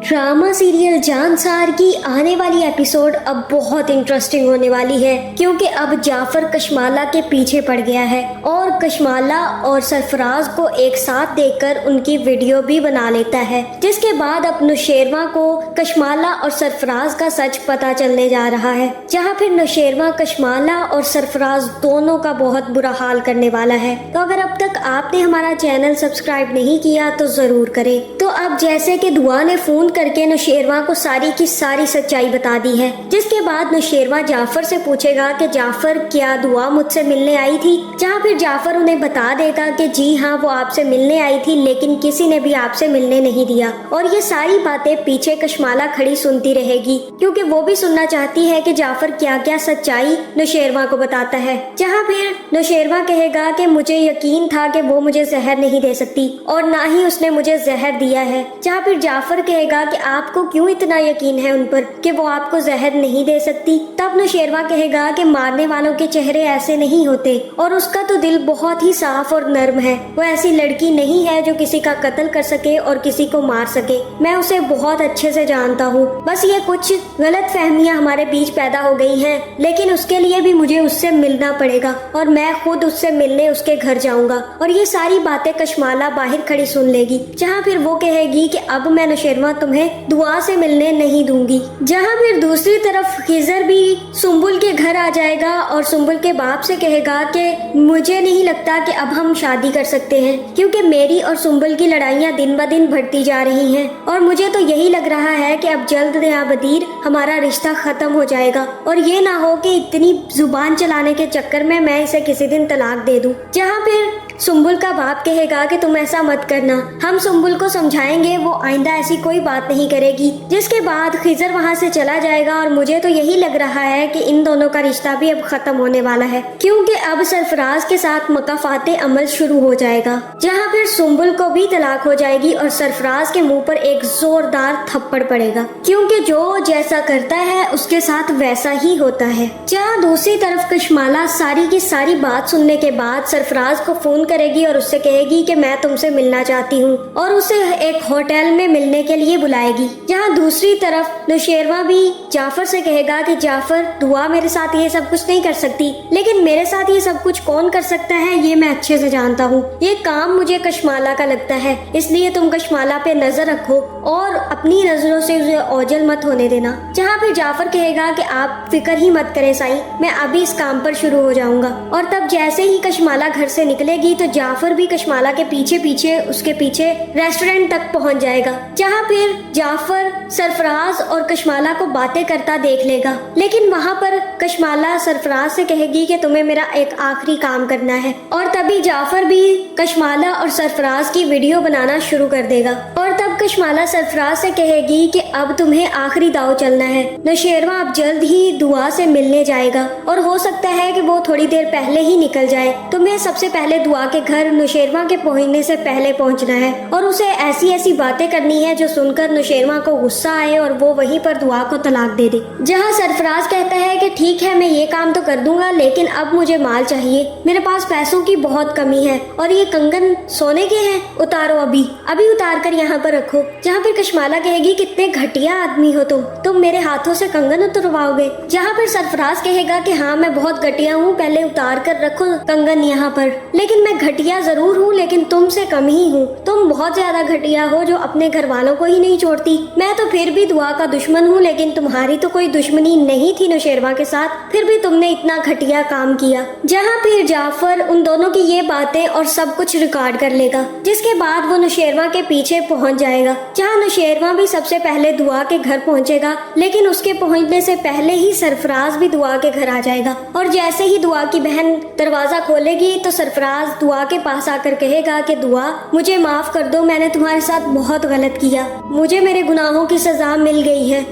Drama serial Jansar की आने वाली एपिसोड अब बहुत इंटरेस्टिंग होने वाली है, क्योंकि अब जाफर कशमाला के पीछे पड़ गया है और कशमाला और सरफराज को एक साथ देखकर उनकी वीडियो भी बना लेता है, जिसके बाद अब नौशेरवा को कशमाला और सरफराज का सच पता चलने जा रहा है, जहां फिर नौशेरवा कशमाला और सरफराज दोनों का बहुत बुरा हाल करने वाला है। तो अगर अब तक आपने हमारा चैनल सब्सक्राइब नहीं किया तो जरूर करें। तो अब जैसे कि दुआ ने फोन करके नौशेरवा को सारी की सारी सच्चाई बता दी है, जिसके बाद नौशेरवा जाफर से पूछेगा कि जाफर क्या दुआ मुझसे मिलने आई थी, जहाँ फिर जाफर उन्हें बता देगा कि जी हाँ वो आपसे मिलने आई थी, लेकिन किसी ने भी आपसे मिलने नहीं दिया। और ये सारी बातें पीछे कशमाला खड़ी सुनती रहेगी, क्योंकि वो भी सुनना चाहती है कि जाफर क्या क्या सच्चाई नौशेरवा को बताता है। जहाँ फिर नौशेरवा कहेगा कि मुझे यकीन था कि वो मुझे जहर नहीं दे सकती और ना ही उसने मुझे जहर दिया है। जहाँ फिर जाफर कहेगा कि आपको क्यों इतना यकीन है उन पर कि वो आपको जहर नहीं दे सकती। तब नौशेरवा कहेगा कि मारने वालों के चेहरे ऐसे नहीं होते और उसका तो दिल बहुत ही साफ और नर्म है। वो ऐसी लड़की नहीं है जो किसी का कत्ल कर सके और किसी को मार सके। मैं उसे बहुत अच्छे से जानता हूँ, बस ये कुछ गलत फहमियाँ हमारे बीच पैदा हो गई हैं, लेकिन उसके लिए भी मुझे उससे मिलना पड़ेगा और मैं खुद उससे मिलने उसके घर जाऊंगा। और ये सारी बातें कशमाला बाहर खड़ी सुन लेगी, जहाँ फिर वो कहेगी कि अब मैं नौशेरवा तुम्हें दुआ से मिलने नहीं दूंगी। जहाँ फिर दूसरी तरफ खिजर भी सुम्बुल के घर आ जाएगा और सुम्बुल के बाप से कहेगा कि मुझे नहीं लगता कि अब हम शादी कर सकते हैं, क्योंकि मेरी और सुम्बुल की लड़ाइयाँ दिन ब दिन बढ़ती जा रही हैं और मुझे तो यही लग रहा है कि अब जल्द या बदीर हमारा रिश्ता खत्म हो जाएगा और ये ना हो कि इतनी जुबान चलाने के चक्कर में मैं इसे किसी दिन तलाक दे दूं। जहाँ फिर सुम्बुल का बाप कहेगा कि तुम ऐसा मत करना, हम सुम्बुल को समझाएंगे, वो आइंदा ऐसी कोई बात नहीं करेगी। जिसके बाद खिजर वहाँ से चला जाएगा और मुझे तो यही लग रहा है कि इन दोनों का रिश्ता भी अब खत्म होने वाला है, क्योंकि अब सरफराज के साथ मकाफाते अमल शुरू हो जाएगा। जहाँ फिर सुम्बुल को भी तलाक हो जाएगी और सरफराज के मुंह पर एक जोरदार थप्पड़ पड़ेगा, क्योंकि जो जैसा करता है उसके साथ वैसा ही होता है। जहाँ दूसरी तरफ कशमाला सारी की सारी बात सुनने के बाद सरफराज को फोन करेगी और उससे कहेगी कि मैं तुमसे मिलना चाहती हूँ और उसे एक होटल में मिलने के लिए बुलाएगी। जहाँ दूसरी तरफ नौशेरवा भी जाफर से कहेगा कि जाफर दुआ मेरे साथ ये सब कुछ नहीं कर सकती, लेकिन मेरे साथ ये सब कुछ कौन कर सकता है ये मैं अच्छे से जानता हूँ। ये काम मुझे कशमाला का लगता है, इसलिए तुम कशमाला पे नजर रखो और अपनी नजरों से उसे ओझल मत होने देना। जहाँ फिर जाफर कहेगा कि आप फिक्र ही मत करें साईं, मैं अभी इस काम पर शुरू हो जाऊंगा। और तब जैसे ही कशमाला घर से निकलेगी तो जाफर भी कशमाला के पीछे पीछे उसके पीछे रेस्टोरेंट तक पहुंच जाएगा। जहां फिर जाफर सरफराज और कशमाला को बातें करता देख लेगा, लेकिन वहां पर कशमाला सरफराज से कहेगी कि तुम्हें मेरा एक आखिरी काम करना है। और तभी जाफर भी कशमाला और सरफराज की वीडियो बनाना शुरू कर देगा। और तब कशमाला सरफराज से कहेगी कि अब तुम्हें आखिरी दाव चलना है, नौशेरवा अब जल्द ही दुआ से मिलने जाएगा और हो सकता है कि वो थोड़ी देर पहले ही निकल जाए। तुम्हें सबसे पहले दुआ के घर नौशेरवा के पहुंचने से पहले पहुंचना है और उसे ऐसी ऐसी बातें करनी है जो सुनकर नौशेरवा को गुस्सा आए और वो वहीं पर दुआ को तलाक दे दे। जहां सरफराज कहता है कि ठीक है मैं ये काम तो कर दूंगा, लेकिन अब मुझे माल चाहिए, मेरे पास पैसों की बहुत कमी है और ये कंगन सोने के हैं, उतारो अभी अभी उतार कर यहाँ पर रखो। जहाँ फिर कशमाला कहेगी कितने घटिया आदमी हो तुम मेरे हाथों से कंगन उतरवाओगे। जहाँ फिर सरफराज कहेगा कि हाँ मैं बहुत घटिया हूँ, पहले उतार कर रखो कंगन यहाँ पर, लेकिन मैं घटिया जरूर हूँ लेकिन तुमसे कम ही हूँ। तुम बहुत ज्यादा घटिया हो जो अपने घर वालों को ही नहीं छोड़ती। मैं तो फिर भी दुआ का दुश्मन हूँ, लेकिन तुम्हारी तो कोई दुश्मनी नहीं थी नौशेरवा के साथ, फिर भी तुमने इतना घटिया काम किया। जहाँ फिर जाफर उन दोनों की ये बातें और सब कुछ रिकॉर्ड कर लेगा, जिसके बाद वो नौशेरवा के पीछे पहुँच जाएगा। जहाँ नौशेरवा भी सबसे पहले दुआ के घर पहुँचेगा, लेकिन उसके पहुँचने से पहले ही सरफराज भी दुआ के घर आ जाएगा। और जैसे ही दुआ की बहन दरवाजा खोलेगी तो सरफराज दुआ के पास आकर कहेगा कि दुआ मुझे माफ कर दो, मैंने तुम्हारे साथ बहुत गलत किया, मुझे मेरे गुनाहों की सजा मिल गई है।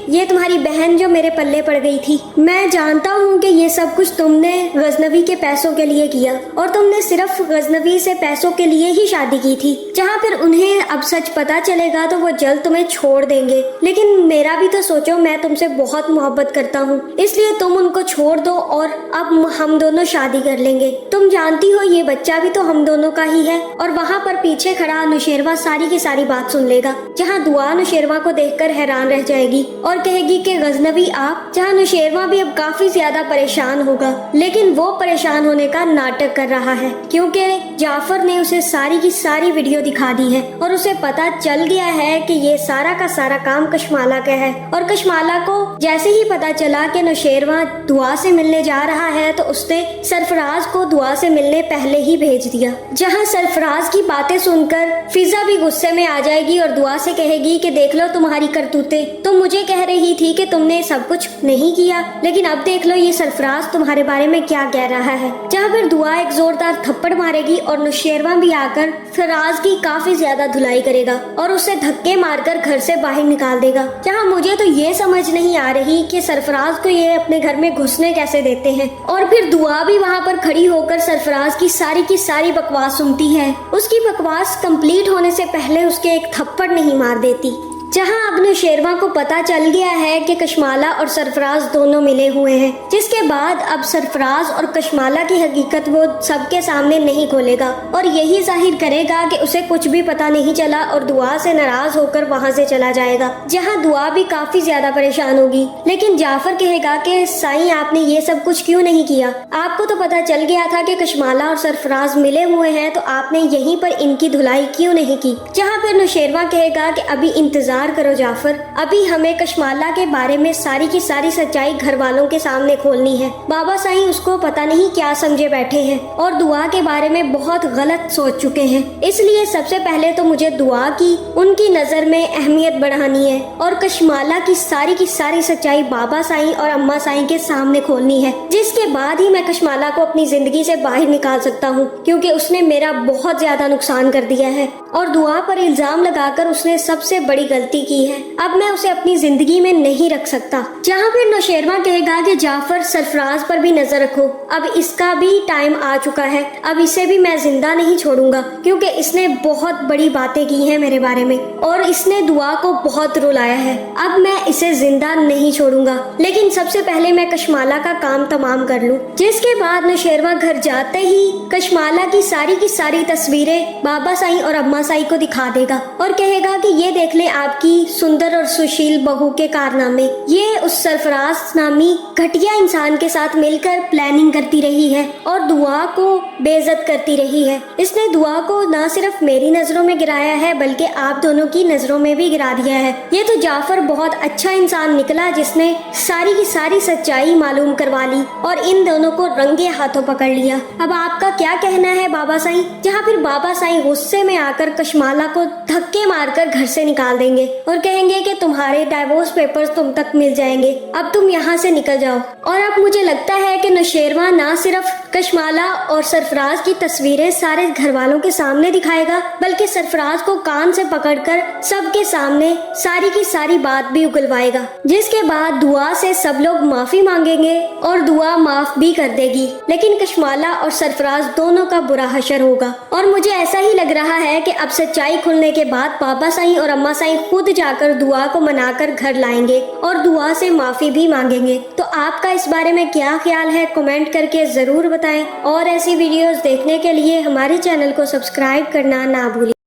ये तुम्हारी बहन जो मेरे पल्ले पड़ गई थी, मैं जानता हूँ कि ये सब कुछ तुमने गजनवी के पैसों के लिए किया और तुमने सिर्फ गजनवी से पैसों के लिए ही शादी की थी। जहाँ फिर उन्हें अब सच पता चलेगा तो वो जल्द तुम्हें छोड़ देंगे, लेकिन मेरा भी तो सोचो, मैं तुमसे बहुत मोहब्बत करता हूँ, इसलिए तुम उनको छोड़ दो और अब हम दोनों शादी कर लेंगे। तुम जानती हो ये बच्चा भी तो हम दोनों का ही है। और वहाँ पर पीछे खड़ा नुशेरवा सारी की सारी बात सुन लेगा, जहाँ दुआ नुशेरवा को देखकर हैरान रह जाएगी और कहेगी कि गजनबी आप। जहाँ नुशेरवा भी अब काफी ज्यादा परेशान होगा, लेकिन वो परेशान होने का नाटक कर रहा है क्योंकि जाफर ने उसे सारी की सारी वीडियो दिखा दी है और उसे पता चल गया है कि ये सारा का सारा काम कशमाला का है। और कशमाला को जैसे ही पता चला कि नुशेरवा दुआ से मिलने जा रहा है तो उसने सरफराज को दुआ से मिलने पहले ही भेज दिया। जहाँ सरफराज की बातें सुनकर फिजा भी गुस्से में आ जाएगी और दुआ से कहेगी कि देख लो तुम्हारी करतूतें, तुम मुझे कह रही थी कि तुमने सब कुछ नहीं किया, लेकिन अब देख लो ये सरफराज तुम्हारे बारे में क्या कह रहा है। जहाँ फिर दुआ एक जोरदार थप्पड़ मारेगी और नुशेरवा भी आकर फराज की काफी ज्यादा धुलाई करेगा और उसे धक्के मारकर घर से बाहर निकाल देगा। जहाँ मुझे तो ये समझ नहीं आ रही कि सरफराज को ये अपने घर में घुसने कैसे देते हैं। और फिर दुआ भी वहाँ पर खड़ी होकर सरफराज की सारी बकवास सुनती है। उसकी बकवास कंप्लीट होने से पहले उसके एक थप्पड़ नहीं मार देती। जहां अब नुशेरवा को पता चल गया है कि कशमाला और सरफराज दोनों मिले हुए हैं, जिसके बाद अब सरफराज और कशमाला की हकीकत वो सबके सामने नहीं खोलेगा और यही जाहिर करेगा कि उसे कुछ भी पता नहीं चला और दुआ से नाराज होकर वहां से चला जाएगा। जहां दुआ भी काफी ज्यादा परेशान होगी, लेकिन जाफर कहेगा कि साईं आपने ये सब कुछ क्यों नहीं किया, आपको तो पता चल गया था कि कशमाला और सरफराज मिले हुए हैं, तो आपने यहीं पर इनकी धुलाई क्यों नहीं की। जहाँ फिर नुशेरवा कहेगा कि अभी इंतजार करो जाफर, अभी हमें कशमाला के बारे में सारी की सारी सच्चाई घर वालों के सामने खोलनी है। बाबा साईं उसको पता नहीं क्या समझे बैठे हैं और दुआ के बारे में बहुत गलत सोच चुके हैं, इसलिए सबसे पहले तो मुझे दुआ की उनकी नजर में अहमियत बढ़ानी है और कशमाला की सारी सच्चाई बाबा साईं और अम्मा साईं के सामने खोलनी है, जिसके बाद ही मैं कशमाला को अपनी जिंदगी से बाहर निकाल सकता हूँ, क्योंकि उसने मेरा बहुत ज्यादा नुकसान कर दिया है और दुआ पर इल्जाम लगाकर उसने सबसे बड़ी गलती की है। अब मैं उसे अपनी जिंदगी में नहीं रख सकता। जहाँ फिर नौशेरवा कहेगा कि जाफर सरफराज पर भी नजर रखो, अब इसका भी टाइम आ चुका है, अब इसे भी मैं जिंदा नहीं छोड़ूंगा, क्योंकि इसने बहुत बड़ी बातें की हैं मेरे बारे में और इसने दुआ को बहुत रुलाया है। अब मैं इसे जिंदा नहीं छोड़ूंगा, लेकिन सबसे पहले मैं कशमाला का काम तमाम कर लूं। जिसके बाद नौशेरवा घर जाते ही कशमाला की सारी तस्वीरें बाबा साईं और अम्मा साईं को दिखा देगा और कहेगा कि ये देख ले आपकी सुंदर और सुशील बहू के कारनामे। ये उस सरफराज नामी घटिया इंसान के साथ मिलकर प्लानिंग करती रही है और दुआ को बेइज्जत करती रही है। इसने दुआ को न सिर्फ मेरी नजरों में गिराया है, बल्कि आप दोनों की नजरों में भी गिरा दिया है। ये तो जाफर बहुत अच्छा इंसान निकला, जिसने सारी की सारी सच्चाई मालूम करवा ली और इन दोनों को रंगे हाथों पकड़ लिया। अब आपका क्या कहना है बाबा साईं? जहाँ फिर बाबा साईं गुस्से में आकर कशमाला को धक्के मारकर घर से निकाल देंगे और कहेंगे कि तुम्हारे डाइवोर्स पेपर्स तुम तक मिल जाएंगे, अब तुम यहाँ से निकल जाओ। और अब मुझे लगता है कि नौशेरवा ना सिर्फ कशमाला और सरफराज की तस्वीरें सारे घर वालों के सामने दिखाएगा, बल्कि सरफराज को कान से पकड़कर सबके सामने सारी की सारी बात भी उगलवाएगा। जिसके बाद दुआ से सब लोग माफी मांगेंगे और दुआ माफ भी कर देगी, लेकिन कशमाला और सरफराज दोनों का बुरा हशर होगा। और मुझे ऐसा ही लग रहा है कि अब सच्चाई खुलने के बाद बाबा साईं और अम्मा साईं खुद जाकर दुआ को मनाकर घर लाएंगे और दुआ से माफी भी मांगेंगे। तो आपका इस बारे में क्या ख्याल है, कमेंट करके जरूर बताएं और ऐसी वीडियोस देखने के लिए हमारे चैनल को सब्सक्राइब करना ना भूलें।